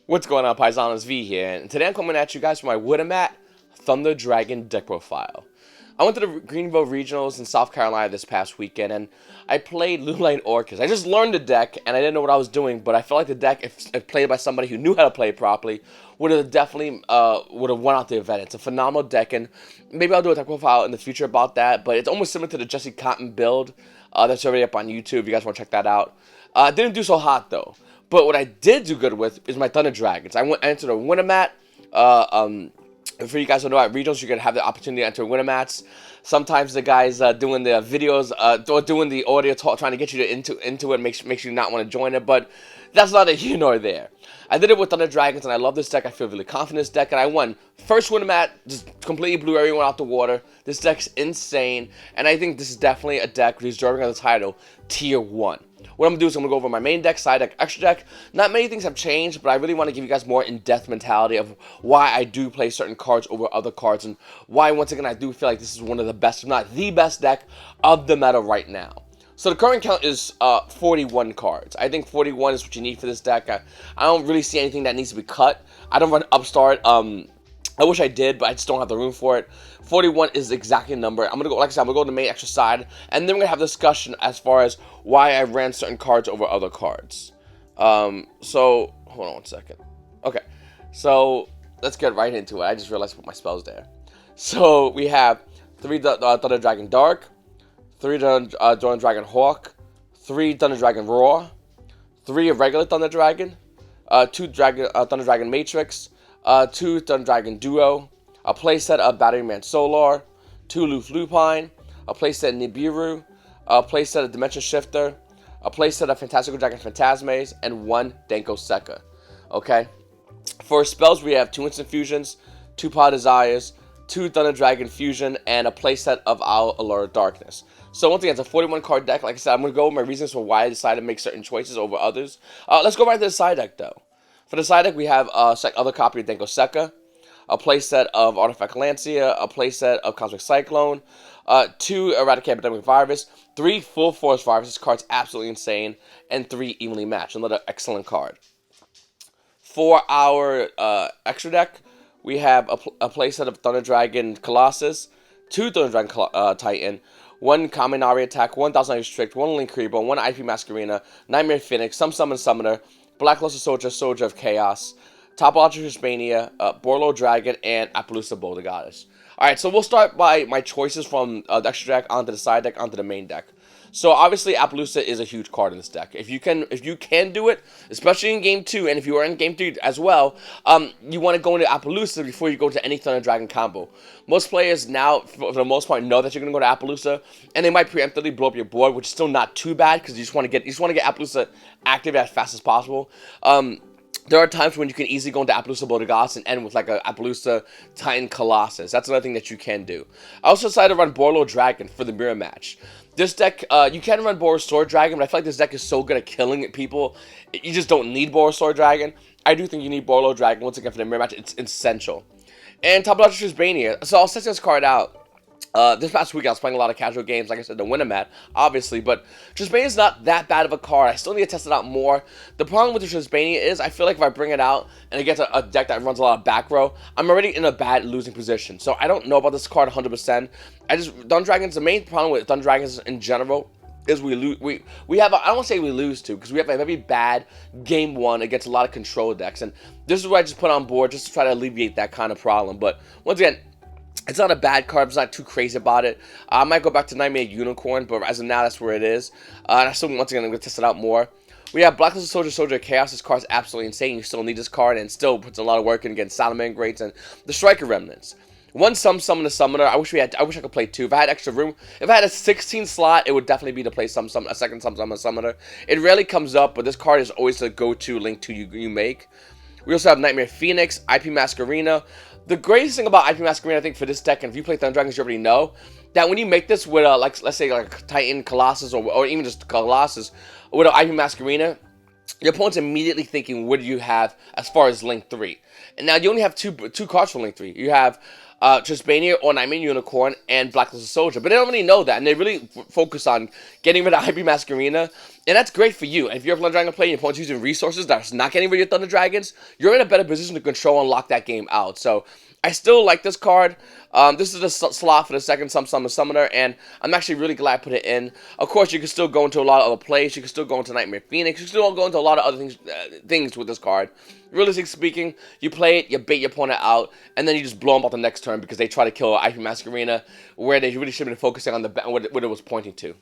What's going on, Paisanos? V here, and today I'm coming at you guys with my Woodamat Thunder Dragon deck profile. I went to the Greenville Regionals in South Carolina this past weekend, and I played Lulane Orcas. I just learned the deck, and I didn't know what I was doing, but I felt like the deck, if played by somebody who knew how to play it properly, would have definitely won out the event. It's a phenomenal deck, and maybe I'll do a deck profile in the future about that, but it's almost similar to the Jesse Cotton build that's already up on YouTube if you guys want to check that out. Didn't do so hot, though. But what I did do good with is my Thunder Dragons. I entered a Winamat. For you guys who know, at regionals, you can have the opportunity to enter Winamats. Sometimes the guys doing the videos, or doing the audio talk, trying to get you into it, makes you not want to join it. But that's neither here nor there. I did it with Thunder Dragons, and I love this deck. I feel really confident in this deck, and I won. First Winamat, just completely blew everyone out the water. This deck's insane, and I think this is definitely a deck deserving of the title, Tier 1. What I'm going to do is I'm going to go over my main deck, side deck, extra deck. Not many things have changed, but I really want to give you guys more in-depth mentality of why I do play certain cards over other cards, and why, once again, I do feel like this is one of the best, if not the best deck of the meta right now. So the current count is 41 cards. I think 41 is what you need for this deck. I don't really see anything that needs to be cut. I don't run Upstart. I wish I did, but I just don't have the room for it. 41 is exactly the number. I'm going to go, like I said, I'm going to go to the main extra side, and then we're going to have a discussion as far as why I ran certain cards over other cards. So, hold on one second. Okay, so let's get right into it. I just realized I put my spells there. So, we have 3 Thunder Dragon Dark, 3 Thunder Dragon Hawk, 3 Thunder Dragon Roar, 3 regular Thunder Dragon, 2 Thunder Dragon Matrix, 2 Thunder Dragon Duo, a playset of Batteryman Solar, 2 Lupine, a playset of Nibiru, a playset of Dimension Shifter, a playset of Fantastical Dragon Phantasmes, and 1 Denko Sekka. Okay? For spells, we have 2 Instant Fusions, 2 Power Desires, 2 Thunder Dragon Fusion, and a playset of Owl Allure of Darkness. So once again, it's a 41 card deck. Like I said, I'm going to go over my reasons for why I decided to make certain choices over others. Let's go right to the side deck, though. For the side deck, we have other copy of Denko Sekka, a playset of Artifact Lancia, a playset of Cosmic Cyclone, 2 Eradicate Epidemic Virus, 3 Full Force Virus. This card's absolutely insane, and 3 Evenly Matched. Another excellent card. For our extra deck, we have a playset of Thunder Dragon Colossus, 2 Thunder Dragon Titan, 1 Kaminari Attack, 1000 Restrict, 1 Link Creeper, 1 IP Masquerena, Nightmare Phoenix, some Summon Summoner, Black Luster Soldier, Soldier of Chaos, Topological Hispania, Borlo Dragon, and Appaloosa Boulder Goddess. Alright, so we'll start by my choices from the extra deck onto the side deck onto the main deck. So obviously Appaloosa is a huge card in this deck. If you can do it, especially in game 2, and if you are in game 3 as well, you want to go into Appaloosa before you go to any Thunder Dragon combo. Most players now, for the most part, know that you're going to go to Appaloosa, and they might preemptively blow up your board, which is still not too bad because you just want to get Appaloosa active as fast as possible. There are times when you can easily go into Appaloosa Boulder Goddess and end with like a Appaloosa Titan Colossus. That's another thing that you can do. I also decided to run Borlo Dragon for the mirror match. This deck, you can run Boros Sword Dragon, but I feel like this deck is so good at killing people, you just don't need Boros Sword Dragon. I do think you need Borlo Dragon, once again, for the mirror match. It's essential. And Topological Hispania. So I'll set this card out. This past week I was playing a lot of casual games, like I said, the Winamat, obviously, but Trisbania is not that bad of a card. I still need to test it out more. The problem with the Trisbania is I feel like if I bring it out and it gets a deck that runs a lot of back row, I'm already in a bad losing position. So I don't know about this card 100%. Thunder Dragons, the main problem with Thunder Dragons in general is we have I don't want to say we lose to, because we have a very bad game 1 against a lot of control decks, and this is what I just put on board just to try to alleviate that kind of problem. But once again, it's not a bad card. I'm not too crazy about it. I might go back to Nightmare Unicorn, but as of now, that's where it is. And I still, once again, I'm going to test it out more. We have Black Luster Soldier, Soldier of Chaos. This card's absolutely insane. You still need this card, and still puts a lot of work in against Salaman Greats and the Striker Remnants. 1 Summon a Summoner. I wish I could play 2. If I had extra room, if I had a 16 slot, it would definitely be to play a second Summon a Summoner. It rarely comes up, but this card is always the go-to link to you make. We also have Nightmare Phoenix, IP Masquerena. The greatest thing about IP Masquerena, I think, for this deck, and if you play Thunder Dragons, you already know, that when you make this with, like, let's say, like, Titan Colossus, or even just Colossus, with an IP Masquerena, your opponent's immediately thinking, what do you have as far as Link 3? And now you only have two cards for Link 3. You have Trispania or Nightmare Unicorn, and Blacklist Soldier. But they don't really know that, and they really focus on getting rid of Hyper Masquerena, and that's great for you. If you're a Thunder Dragon player and your opponent's using resources that's not getting rid of your Thunder Dragons, you're in a better position to control and lock that game out. So I still like this card. This is the slot for the second Summon Summoner, and I'm actually really glad I put it in. Of course, you can still go into a lot of other plays. You can still go into Nightmare Phoenix. You can still go into a lot of other things with this card. Realistically speaking, you play it, you bait your opponent out, and then you just blow them out the next turn because they try to kill IP Masquerena, where they really should have been focusing on what it was pointing to.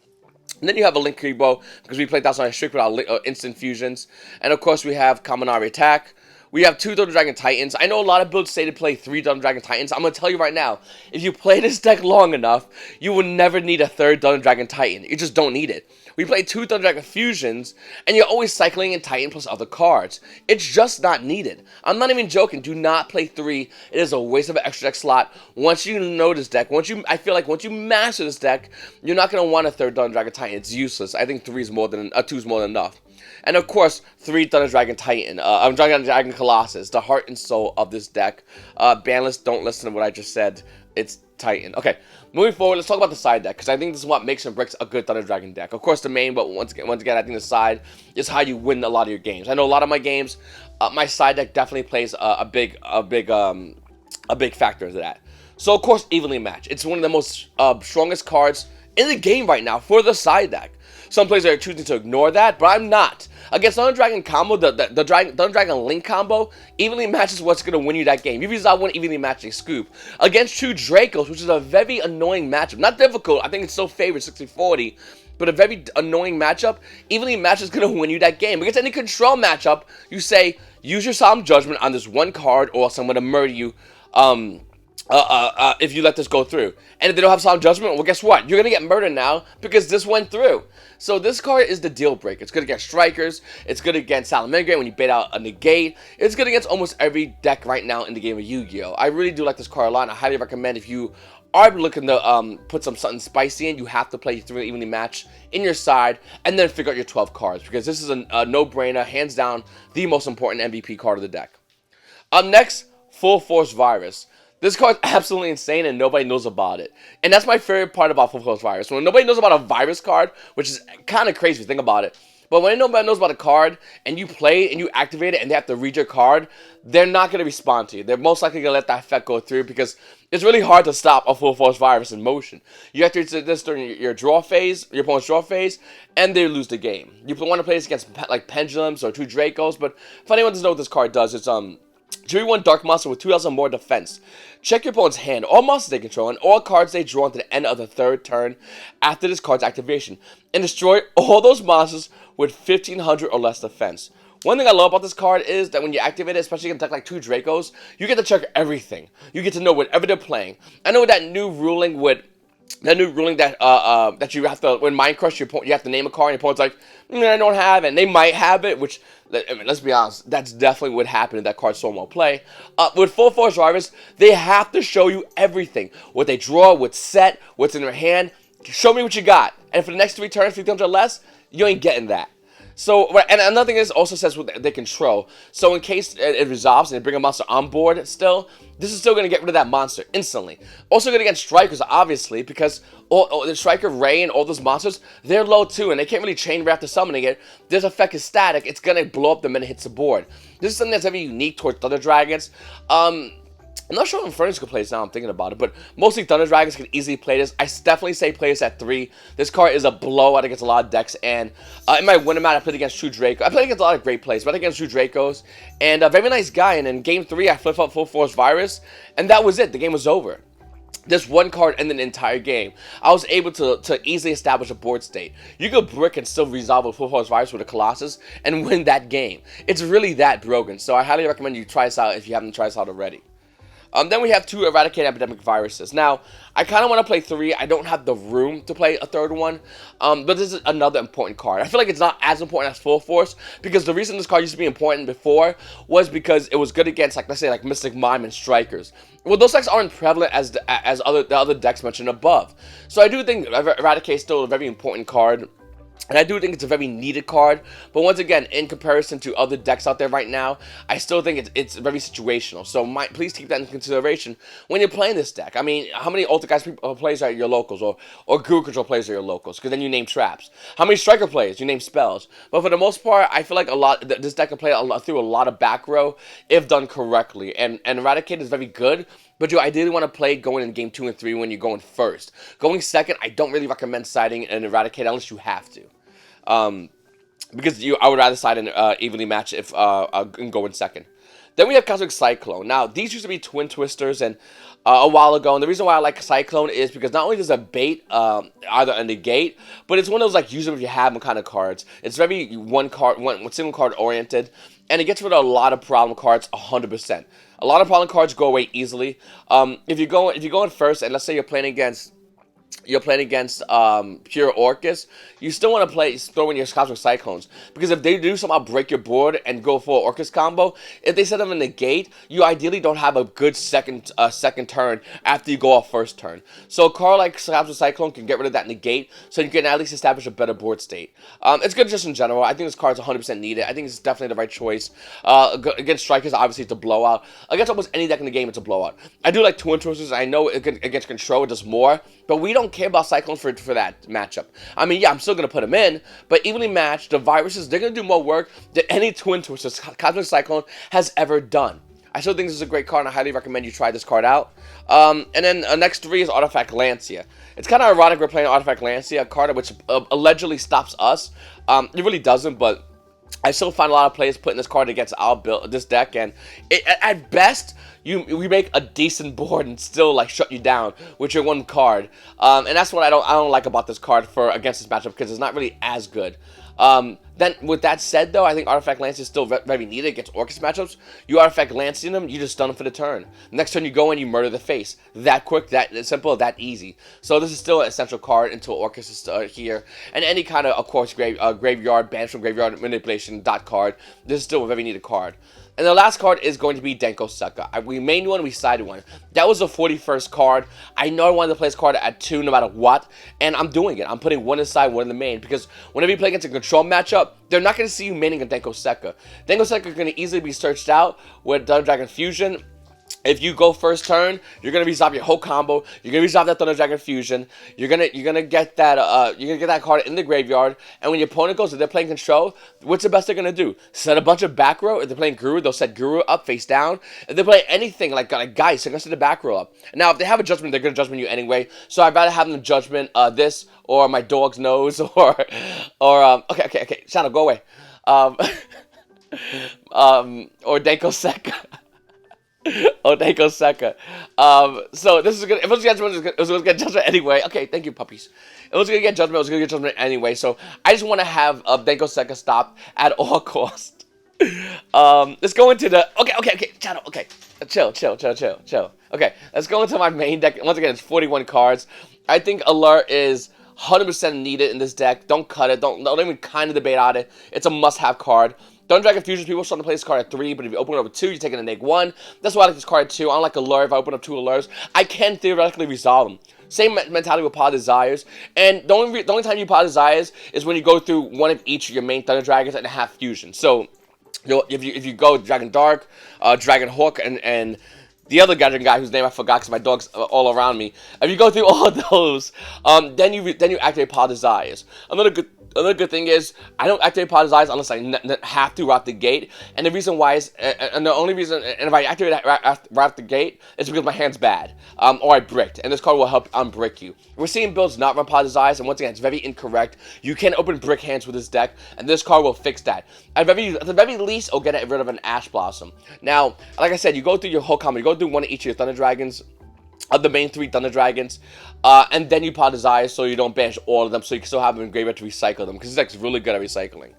And then you have a Link Kuriboh, because we played that on a strict without instant fusions. And of course, we have Kaminari Attack. We have 2 Thunder Dragon Titans. I know a lot of builds say to play 3 Thunder Dragon Titans. I'm going to tell you right now, if you play this deck long enough, you will never need a 3rd Thunder Dragon Titan. You just don't need it. We play 2 Thunder Dragon Fusions, and you're always cycling in Titan plus other cards. It's just not needed. I'm not even joking. Do not play 3. It is a waste of an extra deck slot. Once you know this deck, I feel like once you master this deck, you're not going to want a 3rd Thunder Dragon Titan. It's useless. I think 2 is more than enough. And of course, 3 Thunder Dragon Titan, Dragon Colossus, the heart and soul of this deck. Banlist, don't listen to what I just said. It's Titan. Okay, moving forward, let's talk about the side deck, because I think this is what makes and breaks a good Thunder Dragon deck. Of course, the main, but once again, I think the side is how you win a lot of your games. I know a lot of my games, my side deck definitely plays a big factor into that. So of course, evenly matched. It's one of the most strongest cards in the game right now for the side deck. Some players are choosing to ignore that, but I'm not. Against Thunder Dragon combo, the Thunder Dragon Link combo evenly matches what's going to win you that game. You've used that one evenly matching scoop. Against 2 Dracos, which is a very annoying matchup. Not difficult, I think it's still favored 60-40, but a very annoying matchup. Evenly matches going to win you that game. Against any control matchup, you say, use your Solemn Judgment on this one card, or else I'm going to murder you. If you let this go through. And if they don't have Solemn Judgment, well, guess what? You're going to get murdered now because this went through. So this card is the deal breaker. It's good against Strikers. It's good against Salamangreat when you bait out a negate. It's good against almost every deck right now in the game of Yu-Gi-Oh! I really do like this card a lot, and I highly recommend if you are looking to put something spicy in, you have to play 3 evenly match in your side and then figure out your 12 cards, because this is a no-brainer, hands down, the most important MVP card of the deck. Up next, Full Force Virus. This card's absolutely insane and nobody knows about it. And that's my favorite part about Full Force Virus. When nobody knows about a virus card, which is kind of crazy if you think about it, but when nobody knows about a card and you play and you activate it and they have to read your card, they're not going to respond to you. They're most likely going to let that effect go through because it's really hard to stop a Full Force Virus in motion. You have to do this during your draw phase, your opponent's draw phase, and they lose the game. You want to play this against like Pendulums or 2 Dracos, but if anyone doesn't know what this card does, it's 2/1 Dark Monster with 2,000 more defense. Check your opponent's hand, all monsters they control, and all cards they draw until the end of the 3rd turn after this card's activation, and destroy all those monsters with 1,500 or less defense. One thing I love about this card is that when you activate it, especially in a deck like 2 Dracos, you get to check everything. You get to know whatever they're playing. I know that new ruling that you have to, when Mind Crush, you have to name a card, and your opponent's like, I don't have it, and they might have it, which, I mean, let's be honest, that's definitely what happened if that card's so well play. With Full Force Virus, they have to show you everything. What they draw, what's set, what's in their hand. Show me what you got. And for the next 3 turns, 3 turns or less, you ain't getting that. So, and another thing is also says what they control. So in case it resolves and they bring a monster on board still, this is still going to get rid of that monster instantly. Also good against Strikers, obviously, because the Striker, Ray, and all those monsters, they're low too, and they can't really chain right after summoning it. This effect is static. It's going to blow up the minute it hits the board. This is something that's very unique towards Thunder Dragons. I'm not sure if Infernus could play this now I'm thinking about it, but mostly Thunder Dragons can easily play this. I definitely say play this at 3. This card is a blowout against a lot of decks, and in my win amount, I played against 2 Dracos. I played against a lot of great plays, but against 2 Dracos, and a very nice guy, and in game 3, I flipped up Full Force Virus, and that was it. The game was over. This one card ended the entire game. I was able to easily establish a board state. You could brick and still resolve a Full Force Virus with a Colossus and win that game. It's really that broken, so I highly recommend you try this out if you haven't tried this out already. Then we have 2 Eradicate Epidemic Viruses. Now, I kind of want to play 3. I don't have the room to play a 3rd one, but this is another important card. I feel like it's not as important as Full Force, because the reason this card used to be important before was because it was good against, like, let's say, like Mystic Mime and Strikers. Well, those decks aren't prevalent as the other decks mentioned above. So I do think Eradicate is still a very important card. And I do think it's a very needed card, but once again, in comparison to other decks out there right now, I still think it's very situational. So please keep that in consideration when you're playing this deck. I mean, how many Ultra Guys players are your locals, or Guru Control players are your locals? Because then you name traps. How many Striker players? You name spells. But for the most part, I feel like this deck can play through a lot of back row if done correctly. And Eradicate is very good, but you ideally want to play going in game 2 and 3 when you're going first. Going second, I don't really recommend siding an Eradicate unless you have to. Because I would rather side and evenly match if and go in second. Then we have Cosmic Cyclone. Now, these used to be Twin Twisters and a while ago, and the reason why I like Cyclone is because not only does it bait either a negate, but it's one of those like use them if you have them kind of cards. It's very one single card oriented, and it gets rid of a lot of problem cards 100%. A lot of problem cards go away easily. If you go in first, and let's say you're playing against Pure Orcus, you still want to throw in your Cosmic Cyclones, because if they do somehow break your board and go for Orcus combo, if they set them in the gate, you ideally don't have a good second turn after you go off first turn. So a card like Cosmic Cyclone can get rid of that negate, so you can at least establish a better board state. It's good just in general. I think this card's 100% needed. I think it's definitely the right choice. Against Strikers, obviously it's a blowout. Against almost any deck in the game, it's a blowout. I do like Twin Twisters. I know against Control it does more, but we don't care about Cyclones for that matchup. I mean, yeah, I'm still going to put them in, but evenly matched, the Viruses, they're going to do more work than any Twin Twisters Cosmic Cyclone has ever done. I still think this is a great card, and I highly recommend you try this card out. And then next 3 is Artifact Lancia. It's kind of ironic we're playing Artifact Lancia, a card which allegedly stops us. It really doesn't, but I still find a lot of players putting this card against this deck, and at best, we make a decent board and still like shut you down with your one card. And that's what I don't like about this card against this matchup, because it's not really as good. Then with that said, though, I think Artifact Lance is still very needed against Orcus matchups. You Artifact Lancing them, you just stun them for the turn. Next turn you go in, you murder the face. That quick, that simple, that easy. So this is still an essential card until Orcus is here. And any kind of course, graveyard, banish from graveyard manipulation, dot card, this is still a very needed card. And the last card is going to be Denko Sekka. We main one, we sided one. That was the 41st card. I know I wanted to play this card at 2 no matter what, and I'm doing it. I'm putting one inside, one in the main, because whenever you play against a control matchup, they're not going to see you maining a Denko Sekka. Denko Sekka is going to easily be searched out with Thunder Dragon Fusion. If you go first turn, you're gonna resolve your whole combo. You're gonna resolve that Thunder Dragon Fusion. You're gonna get that card in the graveyard. And when your opponent goes, if they're playing control, what's the best they're gonna do? Set a bunch of back row. If they're playing Guru, they'll set Guru up face down. If they play anything like Geist, they're gonna set the back row up. Now, if they have a judgment, they're gonna judgment you anyway. So I'd rather have them judgment this or my dog's nose or okay, Shadow, go away. Or Denko Sekka. Oh, Denko Sekka. So this is gonna. If it was judgment, it was gonna get judgment anyway. Okay, thank you, puppies. It was gonna get judgment. It was gonna get judgment anyway. So I just want to have Denko Sekka stopped at all costs. Let's go into the. Okay. Shadow. Okay, chill. Okay, let's go into my main deck. Once again, it's 41 cards. I think Alert is 100% needed in this deck. Don't cut it. Don't even kind of debate on it. It's a must-have card. Thunder Dragon Fusion, people starting to play this card at 3, but if you open it up with 2, you're taking a -1. That's why I like this card at 2. I don't like Allure. If I open up 2 Allures, I can theoretically resolve them. Same mentality with Pod Desires. And the only time you Pod Desires is when you go through one of each of your main Thunder Dragons and have Fusion. So, if you go Dragon Dark, Dragon Hook, and the other Dragon guy whose name I forgot because my dog's all around me. If you go through all of those, then you activate Pod Desires. Another good thing is, I don't activate Pod Desires unless I have to out the gate. And the reason why is, and the only reason, and if I activate it right out the gate, it's because my hand's bad. Or I bricked. And this card will help unbrick you. We're seeing builds not run Pod Desires, and once again, it's very incorrect. You can open brick hands with this deck, and this card will fix that. At the very least, it'll get rid of an Ash Blossom. Now, like I said, you go through your whole combo, you go through one of each of your Thunder Dragons, of the main 3 Thunder Dragons, and then you Pod Desires so you don't banish all of them, so you can still have them in graveyard to recycle them, because this deck's really good at recycling.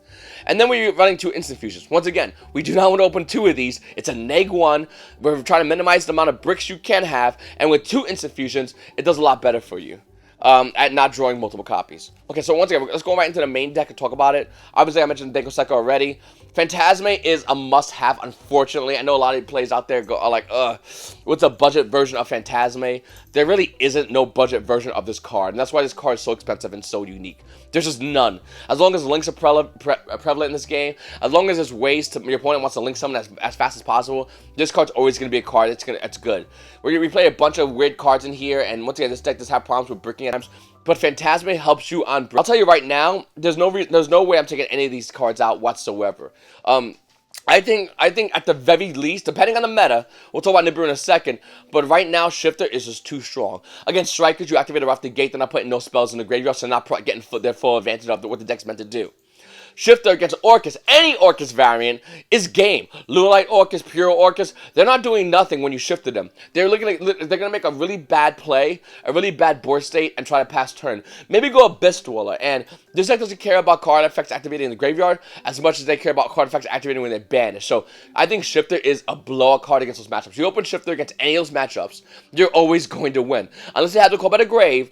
And then we're running 2 Instant Fusions. Once again, we do not want to open 2 of these. It's a -1. We're trying to minimize the amount of bricks you can have, and with 2 Instant Fusions, it does a lot better for you. At not drawing multiple copies. Okay, so once again, let's go right into the main deck and talk about it. Obviously, I mentioned Denko Sekka already. Phantasme is a must-have, unfortunately. I know a lot of plays out there are like, what's a budget version of Phantasme? There really isn't no budget version of this card, and that's why this card is so expensive and so unique. There's just none. As long as links are prevalent in this game, as long as there's ways to your opponent wants to link someone as fast as possible, this card's always going to be a card. It's good. We play a bunch of weird cards in here, and once again, this deck does have problems with bricking at times. But Phantasme helps you on. I'll tell you right now, there's no way I'm taking any of these cards out whatsoever. I think at the very least, depending on the meta, we'll talk about Nibiru in a second, but right now, Shifter is just too strong. Against Strikers, you activate it off the gate, they're not putting no spells in the graveyard, so they're not getting their full advantage of what the deck's meant to do. Shifter against Orcus, any Orcus variant, is game. Luelite Orcus, Pure Orcus, they're not doing nothing when you shifted them. They're gonna make a really bad play, a really bad board state, and try to pass turn. Maybe go Abyss Dweller, and this deck doesn't care about card effects activating in the graveyard as much as they care about card effects activating when they banish. So I think Shifter is a blowout card against those matchups. You open Shifter against any of those matchups, you're always going to win. Unless they have to call by the grave.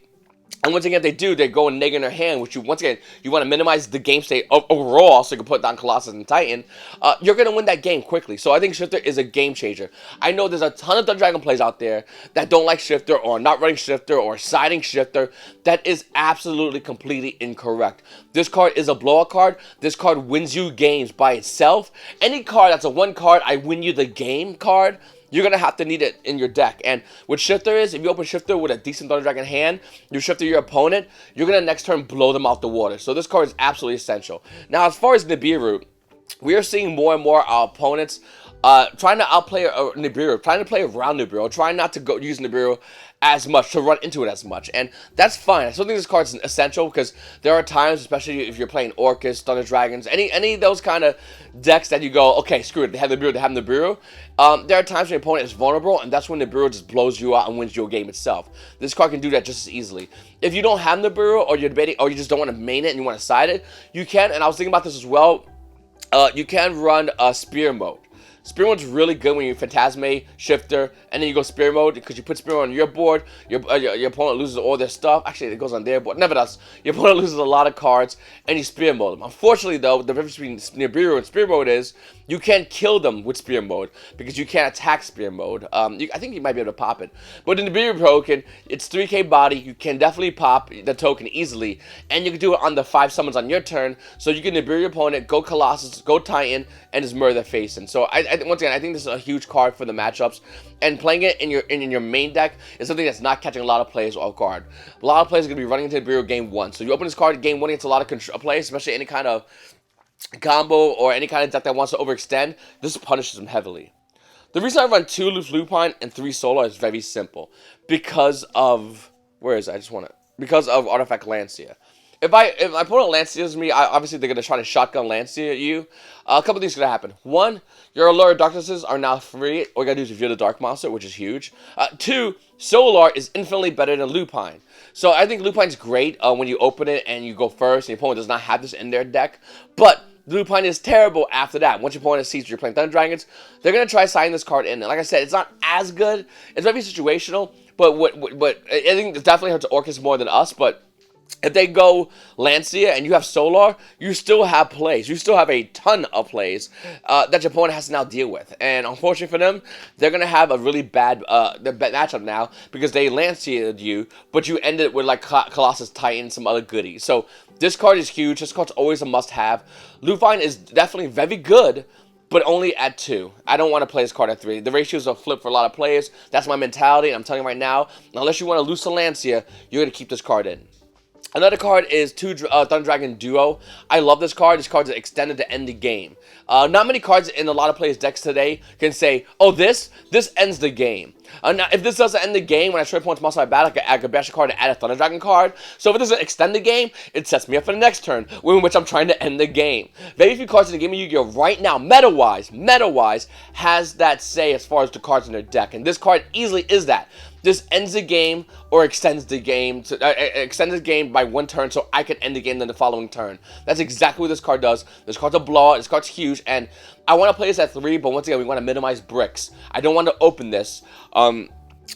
And once again, if they do, they go and neg in their hand, which once again, you want to minimize the game state overall so you can put down Colossus and Titan. You're going to win that game quickly. So I think Shifter is a game changer. I know there's a ton of Thunder Dragon plays out there that don't like Shifter or not running Shifter or siding Shifter. That is absolutely completely incorrect. This card is a blowout card. This card wins you games by itself. Any card that's a one card, I win you the game card, you're going to have to need it in your deck. And what Shifter is, if you open Shifter with a decent Thunder Dragon hand, you Shifter your opponent, you're going to next turn blow them out the water. So this card is absolutely essential. Now, as far as Nibiru, we are seeing more and more our opponents trying to outplay Nibiru, trying to play around Nibiru, trying not to go use Nibiru as much, to run into it as much, and that's fine. I still think this card is essential because there are times, especially if you're playing Orcus, Thunder Dragons, any of those kind of decks that you go, okay, screw it, they have Nibiru. There are times when your opponent is vulnerable, and that's when Nibiru just blows you out and wins your game itself. This card can do that just as easily. If you don't have Nibiru, or you're debating, or you just don't want to main it and you want to side it, you can, and I was thinking about this as well, you can run Spear mode. Spear mode's really good when you Phantasme, Shifter, and then you go Spear mode because you put Spear mode on your board, your opponent loses all their stuff. Actually, it goes on their board. Nevertheless, your opponent loses a lot of cards, and you Spear mode them. Unfortunately, though, the difference between Nibiru and Spear mode is you can't kill them with Spear mode because you can't attack Spear mode. I think you might be able to pop it. But in the Nibiru token, it's 3k body. You can definitely pop the token easily, and you can do it on the 5 summons on your turn. So you can Nibiru your opponent, go Colossus, go Titan, and just murder their face in. So once again, I think this is a huge card for the matchups, and playing it in your main deck is something that's not catching a lot of players off guard. A lot of players are going to be running into Nibiru game 1. So you open this card game 1 against a lot of players, especially any kind of combo or any kind of deck that wants to overextend. This punishes them heavily. The reason I run 2 Lupine and 3 Solar is very simple. Because of because of Artifact Lancia. If my opponent Lancias me, obviously they're going to try to shotgun Lancia you. A couple of things are going to happen. 1, your Allure Darknesses are now free. All you got to do is reveal the Dark Monster, which is huge. 2, Solar is infinitely better than Lupine. So I think Lupine's great when you open it and you go first, and your opponent does not have this in their deck. But Lupine is terrible after that. Once your opponent sees you're playing Thunder Dragons, they're going to try signing this card in. And like I said, it's not as good. It's very situational, but I think it definitely hurts Orcus more than us, but if they go Lancia and you have Solar, you still have plays. You still have a ton of plays that your opponent has to now deal with. And unfortunately for them, they're going to have a really bad matchup now because they Lancia'd you, but you ended with like Colossus, Titan, some other goodies. So this card is huge. This card's always a must-have. Lupine is definitely very good, but only at 2. I don't want to play this card at 3. The ratios are flipped for a lot of players. That's my mentality, and I'm telling you right now, unless you want to lose to Lancia, you're going to keep this card in. Another card is Thunder Dragon Duo. I love this card. This card is extended to end the game. Not many cards in a lot of players' decks today can say, oh, this ends the game. Now, if this doesn't end the game, when I trade points monster my battle, I could bash a card to add a Thunder Dragon card. So if it doesn't extend the game, it sets me up for the next turn, in which I'm trying to end the game. Very few cards in the game of Yu-Gi-Oh! Right now, meta-wise, has that say as far as the cards in their deck. And this card easily is that. This ends the game or extends the game by 1 turn so I can end the game then the following turn. That's exactly what this card does. This card's a blowout. This card's huge, and I want to play this at 3, but once again, we want to minimize bricks. I don't want to open this. And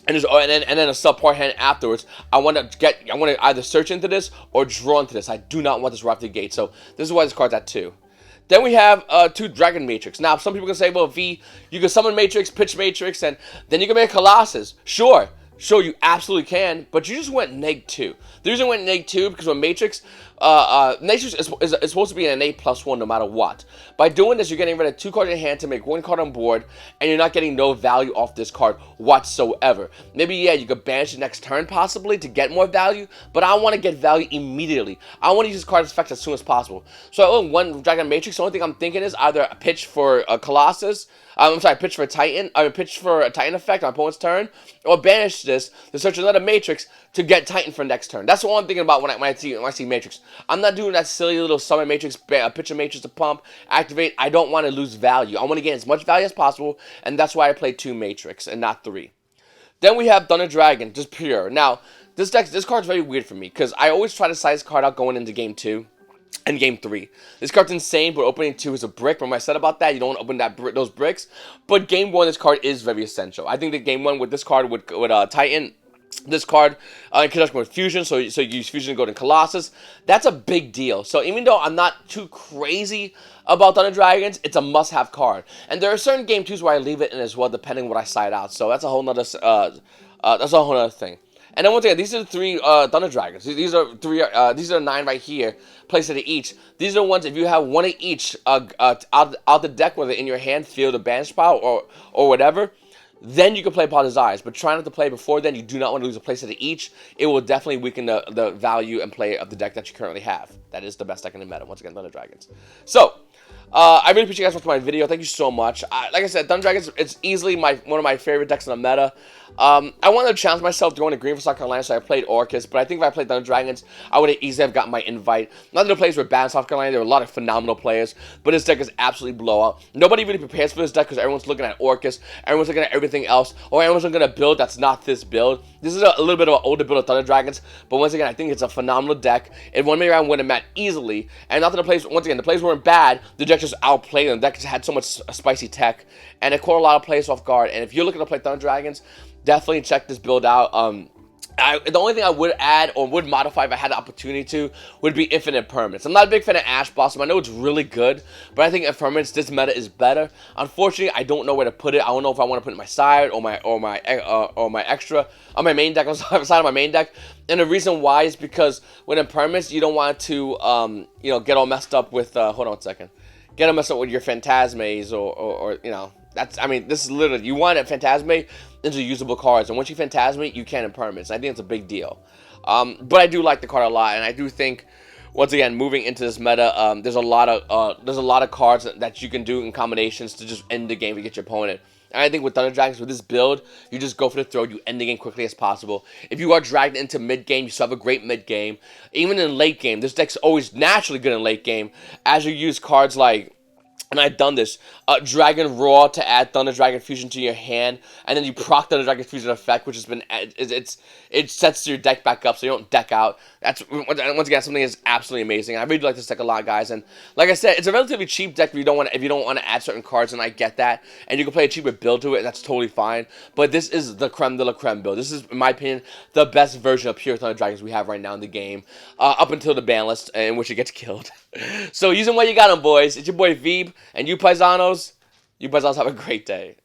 then a subpart hand afterwards. I want to either search into this or draw into this. I do not want this right off the gate. So this is why this card's at 2. Then we have 2 Dragon Matrix. Now, some people can say, well, V, you can summon Matrix, pitch Matrix, and then you can make Colossus. Sure, you absolutely can, but you just went -2. The reason I went -2 because when Matrix, Matrix is supposed to be an A+1 no matter what. By doing this, you're getting rid of 2 cards in your hand to make 1 card on board, and you're not getting no value off this card whatsoever. Maybe, yeah, you could banish it next turn possibly to get more value, but I want to get value immediately. I want to use this card's effect as soon as possible. So I own 1 Dragon Matrix. The only thing I'm thinking is either a pitch for a Colossus, pitch for a Titan, pitch for a Titan effect on my opponent's turn, or banish this to search another Matrix to get Titan for next turn. That's what I'm thinking about when I see Matrix. I'm not doing that silly little summon Matrix, pitch a Matrix to pump, activate. I don't want to lose value. I want to get as much value as possible, and that's why I play 2 Matrix and not 3. Then we have Thunder Dragon, just pure. Now, this card's very weird for me, because I always try to size this card out going into Game 2. And Game 3. This card's insane, but opening 2 is a brick. Remember I said about that? You don't want to open those bricks. But Game 1, this card is very essential. I think that Game 1 with this card, with Titan, this card, in conjunction with Fusion, so you use Fusion to go to Colossus, that's a big deal. So even though I'm not too crazy about Thunder Dragons, it's a must-have card. And there are certain Game 2s where I leave it in as well, depending on what I side out. So that's a whole nother, thing. And then once again, these are the 3 Thunder Dragons. These are 9 right here, placed at each. These are the ones, if you have 1 of each out the deck, whether in your hand, field, or banish pile, or whatever, then you can play Pot Eyes. But try not to play before then. You do not want to lose a place at each. It will definitely weaken the value and play of the deck that you currently have. That is the best deck in the meta, once again, Thunder Dragons. So, I really appreciate you guys watching my video. Thank you so much. Like I said, Thunder Dragons, it's easily one of my favorite decks in the meta. I wanted to challenge myself going to Green for South Carolina, so I played Orcus. But I think if I played Thunder Dragons, I would have easily have gotten my invite. None of the players were bad in South Carolina. There were a lot of phenomenal players. But this deck is absolutely blowout. Nobody really prepares for this deck because everyone's looking at Orcus. Everyone's looking at everything else. Or everyone's looking at a build that's not this build. This is a little bit of an older build of Thunder Dragons. But once again, I think it's a phenomenal deck. It won me around, win a match easily. And not that the players, once again, the players weren't bad. The deck just outplayed them. The deck just had so much spicy tech. And it caught a lot of players off guard. And if you're looking to play Thunder Dragons, definitely check this build out. The only thing I would add or would modify if I had the opportunity to would be infinite permanents. I'm not a big fan of Ash Blossom. I know it's really good, but I think in permanents this meta is better. Unfortunately, I don't know where to put it. I don't know if I want to put it in my side or my extra on my main deck, on the side of my main deck. And the reason why is because when in permanents you don't want to get all messed up with hold on a second. Get all messed up with your Phantasmes or this is literally, you want a Phantasme into usable cards, and once you Phantasmate, you can in permanents. I think it's a big deal. But I do like the card a lot, and I do think, once again, moving into this meta, there's a lot of cards that you can do in combinations to just end the game to get your opponent. And I think with Thunder Dragons, with this build, you just go for the throw, you end the game quickly as possible. If you are dragged into mid-game, you still have a great mid-game. Even in late game, this deck's always naturally good in late game, as you use cards like, and I've done this, Dragon Roar to add Thunder Dragon Fusion to your hand, and then you proc Thunder Dragon Fusion effect, which has been, it sets your deck back up so you don't deck out. That's, once again, something that's absolutely amazing. I really do like this deck a lot, guys, and like I said, it's a relatively cheap deck if you don't want to add certain cards, and I get that, and you can play a cheaper build to it, and that's totally fine, but this is the creme de la creme build. This is, in my opinion, the best version of pure Thunder Dragons we have right now in the game, up until the ban list, in which it gets killed. So use them while you got them, boys. It's your boy Veeb, and you paisanos have a great day.